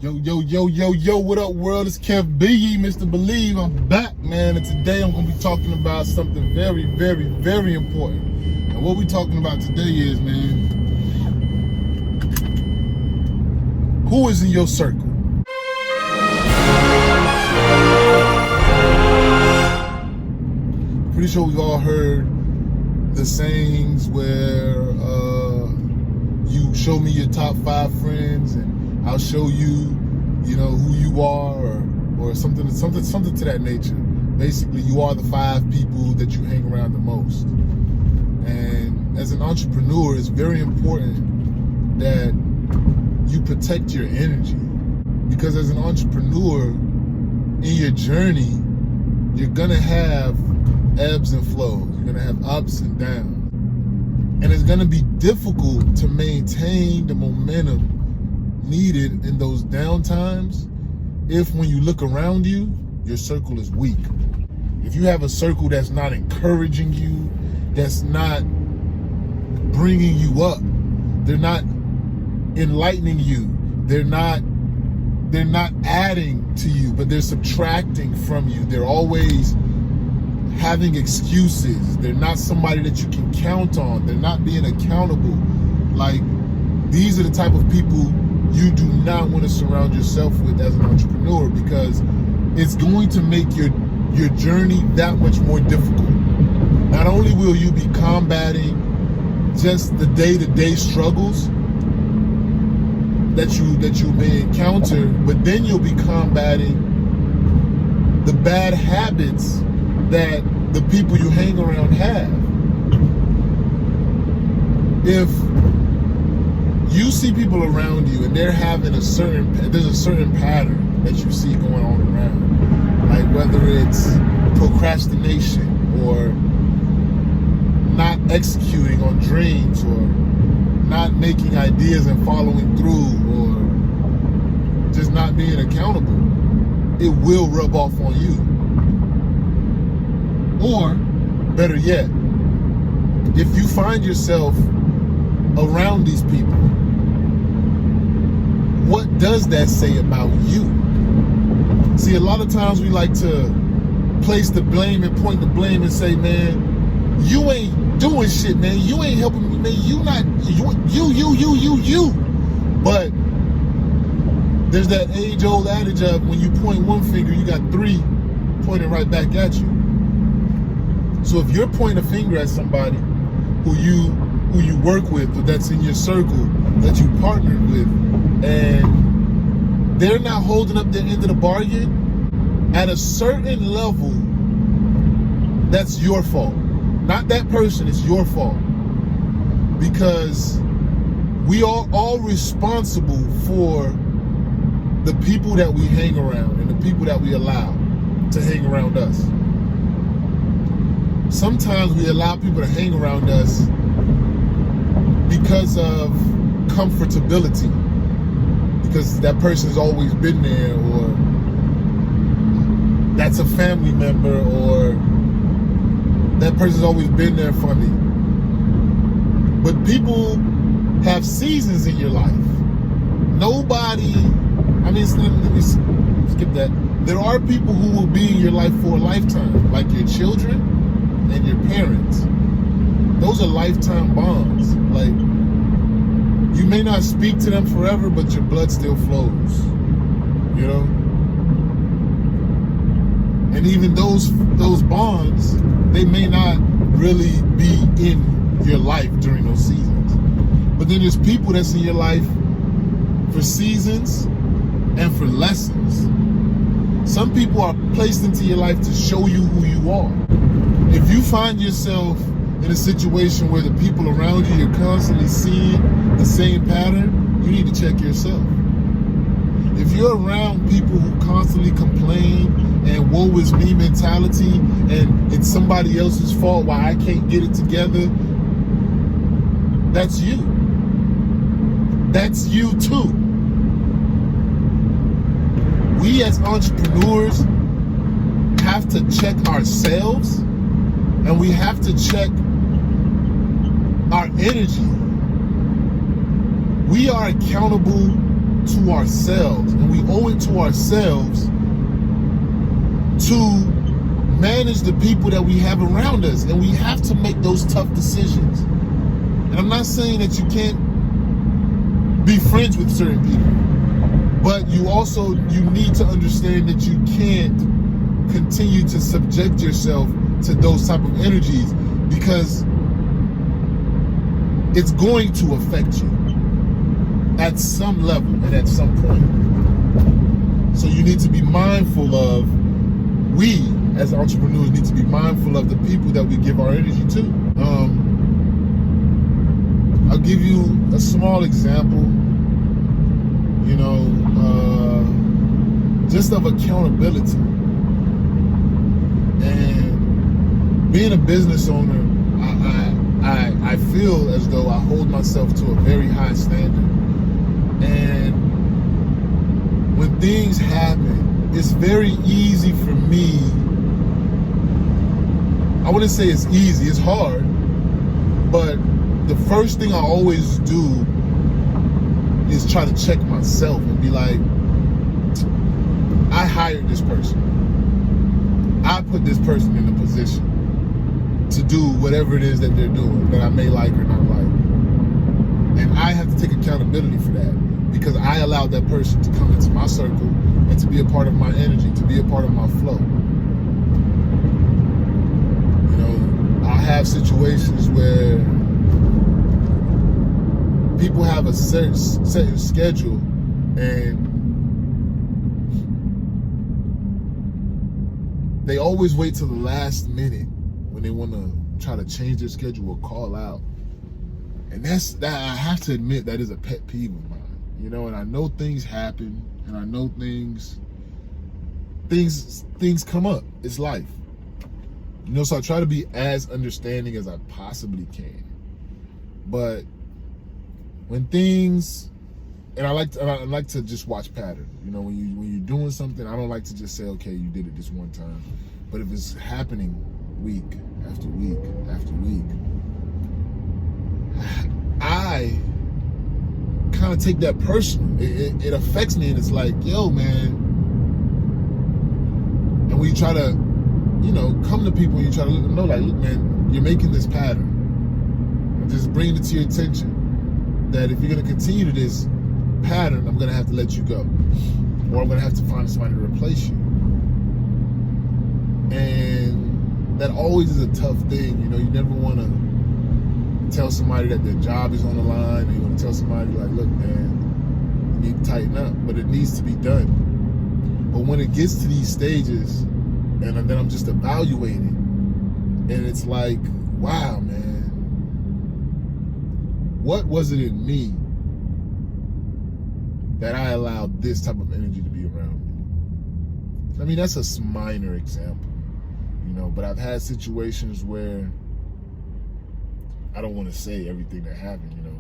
Yo, what up, world? It's Kev B, Mr. Believe. I'm back, man, and today I'm going to be talking about something very, very, very important. And what we're talking about today is, man, who is in your circle? Pretty sure we've all heard the sayings where you show me your top 5 friends and I'll show you, who you are, or something to that nature. Basically, you are the 5 people that you hang around the most. And as an entrepreneur, it's very important that you protect your energy, because as an entrepreneur, in your journey, you're gonna have ebbs and flows. You're gonna have ups and downs. And it's gonna be difficult to maintain the momentum needed in those down times if, when you look around you, your circle is weak. If you have a circle that's not encouraging you, that's not bringing you up, they're not enlightening you, they're not adding to you, but they're subtracting from you. They're always having excuses. They're not somebody that you can count on. They're not being accountable. Like, these are the type of people you do not want to surround yourself with as an entrepreneur, because it's going to make your journey that much more difficult. Not only will you be combating just the day-to-day struggles that you may encounter, but then you'll be combating the bad habits that the people you hang around have. If you see people around you and they're having there's a certain pattern that you see going on around, like whether it's procrastination or not executing on dreams or not making ideas and following through or just not being accountable, it will rub off on you. Or, better yet, if you find yourself around these people, what does that say about you? See, a lot of times we like to place the blame and point the blame and say, man, you ain't doing shit, man. You ain't helping me, man. You. But there's that age-old adage of when you point one finger, you got 3 pointing right back at you. So if you're pointing a finger at somebody who you work with, or that's in your circle, that you partnered with, and they're not holding up their end of the bargain, at a certain level, that's your fault. Not that person, it's your fault. Because we are all responsible for the people that we hang around and the people that we allow to hang around us. Sometimes we allow people to hang around us because of comfortability, because that person's always been there, or that's a family member, or that person's always been there for me. But people have seasons in your life. Nobody, let me skip that. There are people who will be in your life for a lifetime, like your children and your parents. Those are lifetime bonds. Like, you may not speak to them forever, but your blood still flows, And even those bonds, they may not really be in your life during those seasons. But then there's people that's in your life for seasons and for lessons. Some people are placed into your life to show you who you are. If you find yourself in a situation where the people around you, you're constantly seeing the same pattern, you need to check yourself. If you're around people who constantly complain and woe is me mentality, and it's somebody else's fault why I can't get it together, that's you. That's you too. We as entrepreneurs have to check ourselves, and we have to check our energy. We are accountable to ourselves, and we owe it to ourselves to manage the people that we have around us, and we have to make those tough decisions. And I'm not saying that you can't be friends with certain people, but you need to understand that you can't continue to subject yourself to those type of energies, because it's going to affect you at some level and at some point. So you need to be mindful of, we as entrepreneurs need to be mindful of the people that we give our energy to. I'll give you a small example, just of accountability. And being a business owner, I feel as though I hold myself to a very high standard. And when things happen, it's very easy for me. I wouldn't say it's easy, it's hard. But the first thing I always do is try to check myself and be like, I hired this person. I put this person in a position to do whatever it is that they're doing that I may like or not like. And I have to take accountability for that, because I allowed that person to come into my circle and to be a part of my energy, to be a part of my flow. I have situations where people have a certain schedule, and they always wait till the last minute when they want to try to change their schedule or call out. And that I have to admit, that is a pet peeve of mine. And I know things happen, and I know things come up. It's life. So I try to be as understanding as I possibly can. But when things, and I like to just watch patterns. When you're doing something, I don't like to just say, okay, you did it this one time. But if it's happening week after week after week, I kind of take that personal. It affects me, and it's like, yo, man. And when you try to, come to people and you try to let them know, like, look, man, you're making this pattern. I'm just bringing it to your attention that if you're going to continue to this pattern, I'm going to have to let you go, or I'm going to have to find somebody to replace you. And that always is a tough thing. You never want to tell somebody that their job is on the line, or you want to tell somebody, like, look, man, you need to tighten up, but it needs to be done. But when it gets to these stages, and then I'm just evaluating, and it's like, wow, man, what was it in me that I allowed this type of energy to be around me? I mean, that's a minor example, but I've had situations where I don't want to say everything that happened, because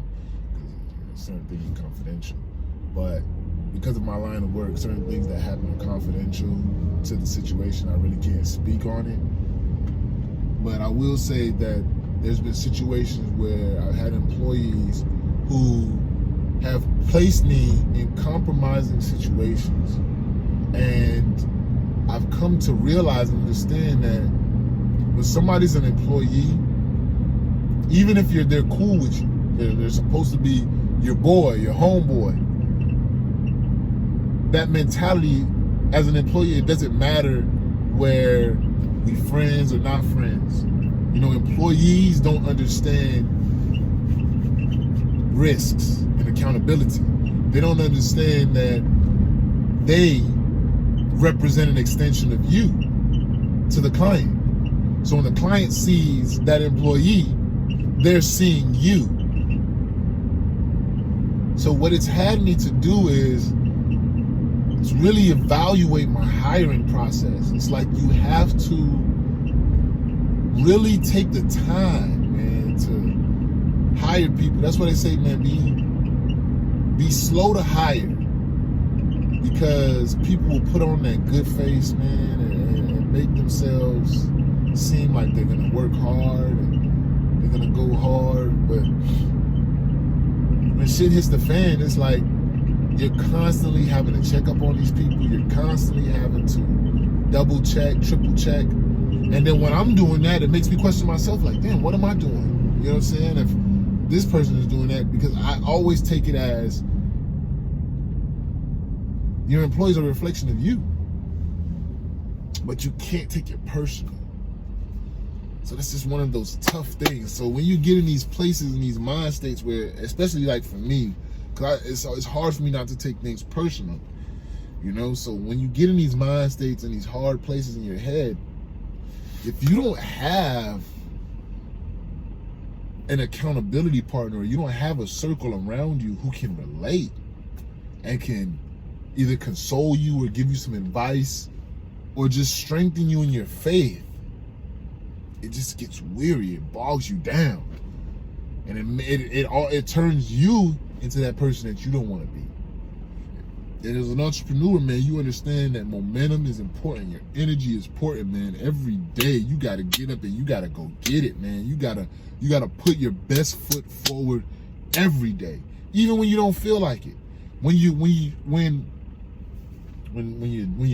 certain things are confidential. But because of my line of work, certain things that happen are confidential to the situation. I really can't speak on it. But I will say that there's been situations where I've had employees who have placed me in compromising situations. And I've come to realize and understand that when somebody's an employee, even if they're cool with you, they're supposed to be your boy, your homeboy, that mentality as an employee, it doesn't matter where we friends or not friends. Employees don't understand risks and accountability. They don't understand that they represent an extension of you to the client. So when the client sees that employee, they're seeing you. So what it's had me to do is really evaluate my hiring process. It's like you have to really take the time, man, to hire people. That's why they say, man, be slow to hire, because people will put on that good face, man, and make themselves seem like they're gonna work hard and they're gonna go hard. But when shit hits the fan, it's like you're constantly having to check up on these people. You're constantly having to double check, triple check. And then when I'm doing that, it makes me question myself, like, damn, what am I doing? You know what I'm saying? If this person is doing that, because I always take it as your employees are a reflection of you. But you can't take it personal. So that's just one of those tough things. So when you get in these places, in these mind states where, especially like for me, because it's hard for me not to take things personal, you know? So when you get in these mind states and these hard places in your head, if you don't have an accountability partner, or you don't have a circle around you who can relate and can either console you or give you some advice or just strengthen you in your faith, it just gets weary. It bogs you down, and it turns you into that person that you don't want to be. And as an entrepreneur, man, you understand that momentum is important. Your energy is important, man. Every day you got to get up and you got to go get it, man. You got to put your best foot forward every day, even when you don't feel like it. When you're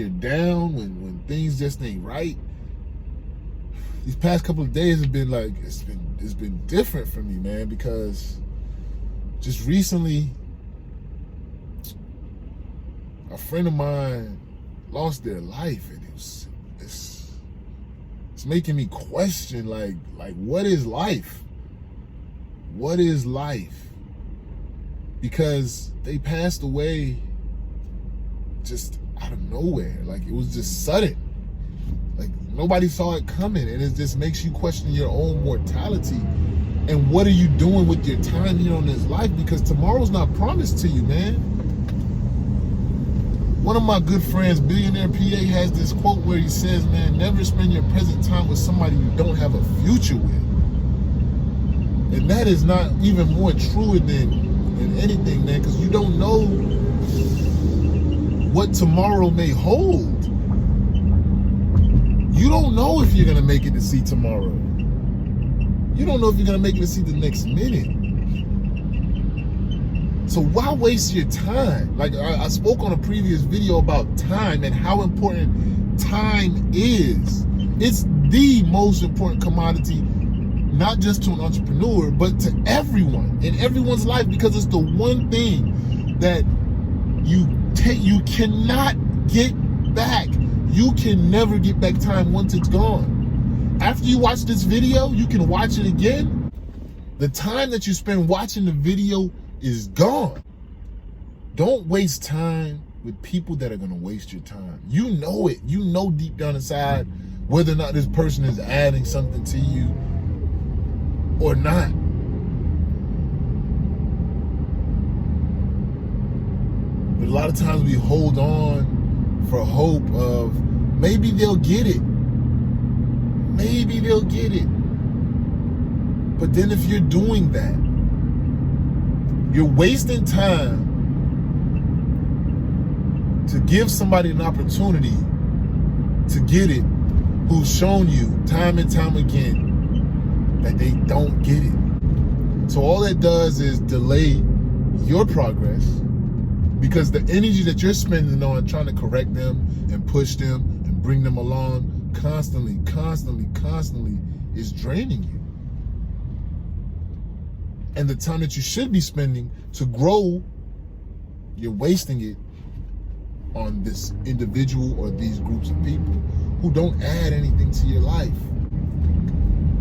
down, when things just ain't right. These past couple of days have been like, it's been different for me, man, because just recently a friend of mine lost their life, and it's making me question like what is life? What is life? Because they passed away just out of nowhere. Like, it was just sudden. Like, nobody saw it coming, and it just makes you question your own mortality. And what are you doing with your time here on this life? Because tomorrow's not promised to you, man. One of my good friends, Billionaire PA, has this quote where he says, man, never spend your present time with somebody you don't have a future with. And that is not even more true than anything, man, because you don't know what tomorrow may hold. You don't know if you're going to make it to see tomorrow. You don't know if you're going to make it to see the next minute. So why waste your time? Like I spoke on a previous video about time and how important time is. It's the most important commodity, not just to an entrepreneur, but to everyone in everyone's life, because it's the one thing that you cannot get back. You can never get back time once it's gone. After you watch this video, you can watch it again. The time that you spend watching the video is gone. Don't waste time with people that are going to waste your time. You know it. You know deep down inside whether or not this person is adding something to you or not. But a lot of times we hold on for hope of maybe they'll get it. Maybe they'll get it. But then if you're doing that, you're wasting time to give somebody an opportunity to get it who's shown you time and time again that they don't get it. So all that does is delay your progress, because the energy that you're spending on trying to correct them and push them and bring them along constantly is draining you. And the time that you should be spending to grow, you're wasting it on this individual or these groups of people who don't add anything to your life.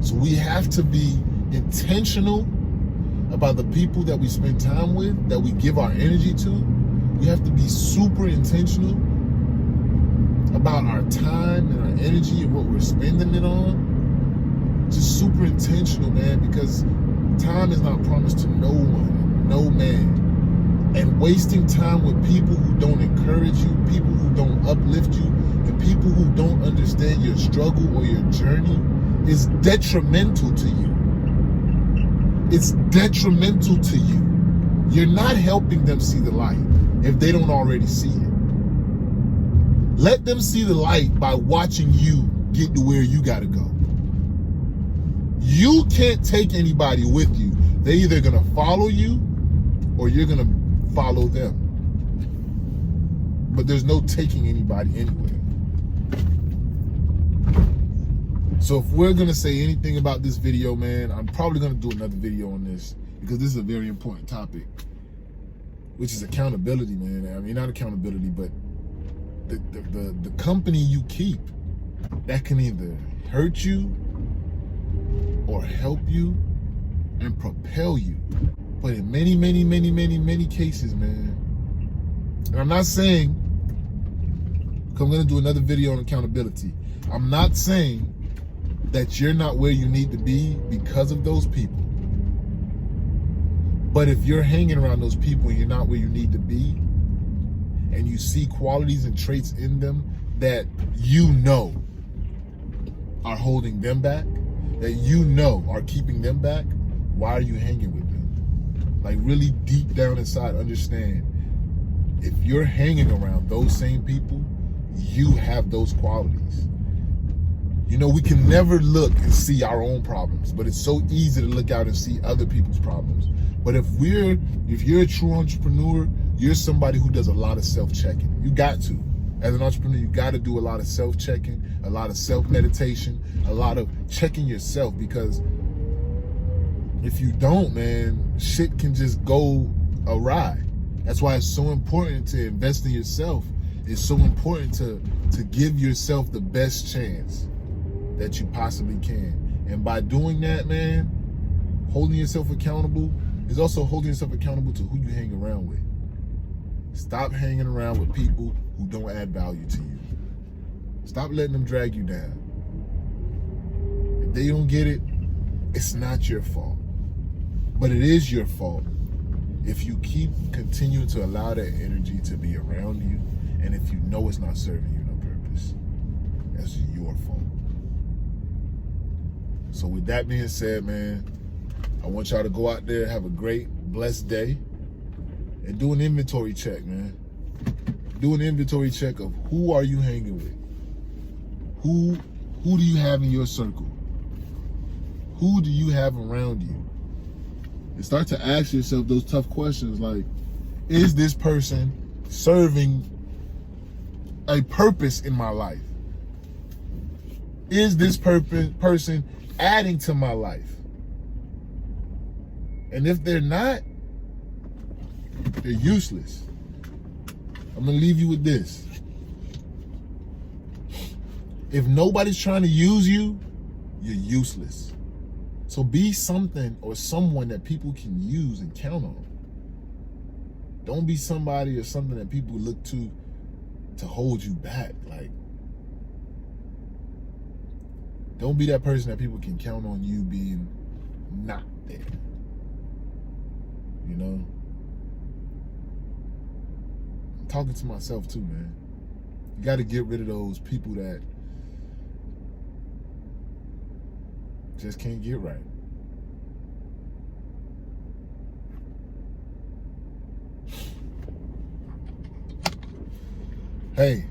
So we have to be intentional about the people that we spend time with, that we give our energy to. We have to be super intentional about our time and our energy and what we're spending it on. Just super intentional, man, because time is not promised to no one, no man. And wasting time with people who don't encourage you, people who don't uplift you, and people who don't understand your struggle or your journey is detrimental to you. It's detrimental to you. You're not helping them see the light if they don't already see it. Let them see the light by watching you get to where you gotta go. You can't take anybody with you. They're either gonna follow you or you're gonna follow them. but there's no taking anybody anywhere. So if we're gonna say anything about this video, man, I'm probably gonna do another video on this because this is a very important topic, which is accountability, man. I mean, not accountability, but the company you keep that can either hurt you or help you and propel you. But in many cases, man, and I'm not saying, because I'm going to do another video on accountability, I'm not saying that you're not where you need to be because of those people. But if you're hanging around those people and you're not where you need to be, and you see qualities and traits in them that you know are holding them back, that you know are keeping them back, why are you hanging with them? Like, really deep down inside, understand, if you're hanging around those same people, you have those qualities. You know, we can never look and see our own problems, but it's so easy to look out and see other people's problems. But if you're a true entrepreneur, you're somebody who does a lot of self-checking. You got to. As an entrepreneur, you got to do a lot of self-checking, a lot of self-meditation, a lot of checking yourself, because if you don't, man, shit can just go awry. That's why it's so important to invest in yourself. It's so important to give yourself the best chance that you possibly can. And by doing that, man, holding yourself accountable is also holding yourself accountable to who you hang around with. Stop hanging around with people who don't add value to you. Stop letting them drag you down. If they don't get it, it's not your fault. But it is your fault if you keep continuing to allow that energy to be around you, and if you know it's not serving you no purpose. That's your fault. So with that being said, man, I want y'all to go out there, have a great, blessed day, and do an inventory check, man. Do an inventory check of who are you hanging with? Who do you have in your circle? Who do you have around you? And start to ask yourself those tough questions like, is this person serving a purpose in my life? Is this person adding to my life? And if they're not, they're useless. I'm gonna leave you with this. If nobody's trying to use you, you're useless. So be something or someone that people can use and count on. Don't be somebody or something that people look to hold you back. Like, don't be that person that people can count on you being not there. You know? I'm talking to myself too, man. You got to get rid of those people that just can't get right. Hey,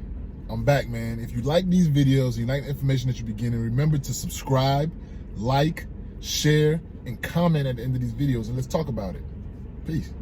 I'm back, man. If you like these videos, you like the information that you're getting, remember to subscribe, like, share, and comment at the end of these videos, and let's talk about it. Peace.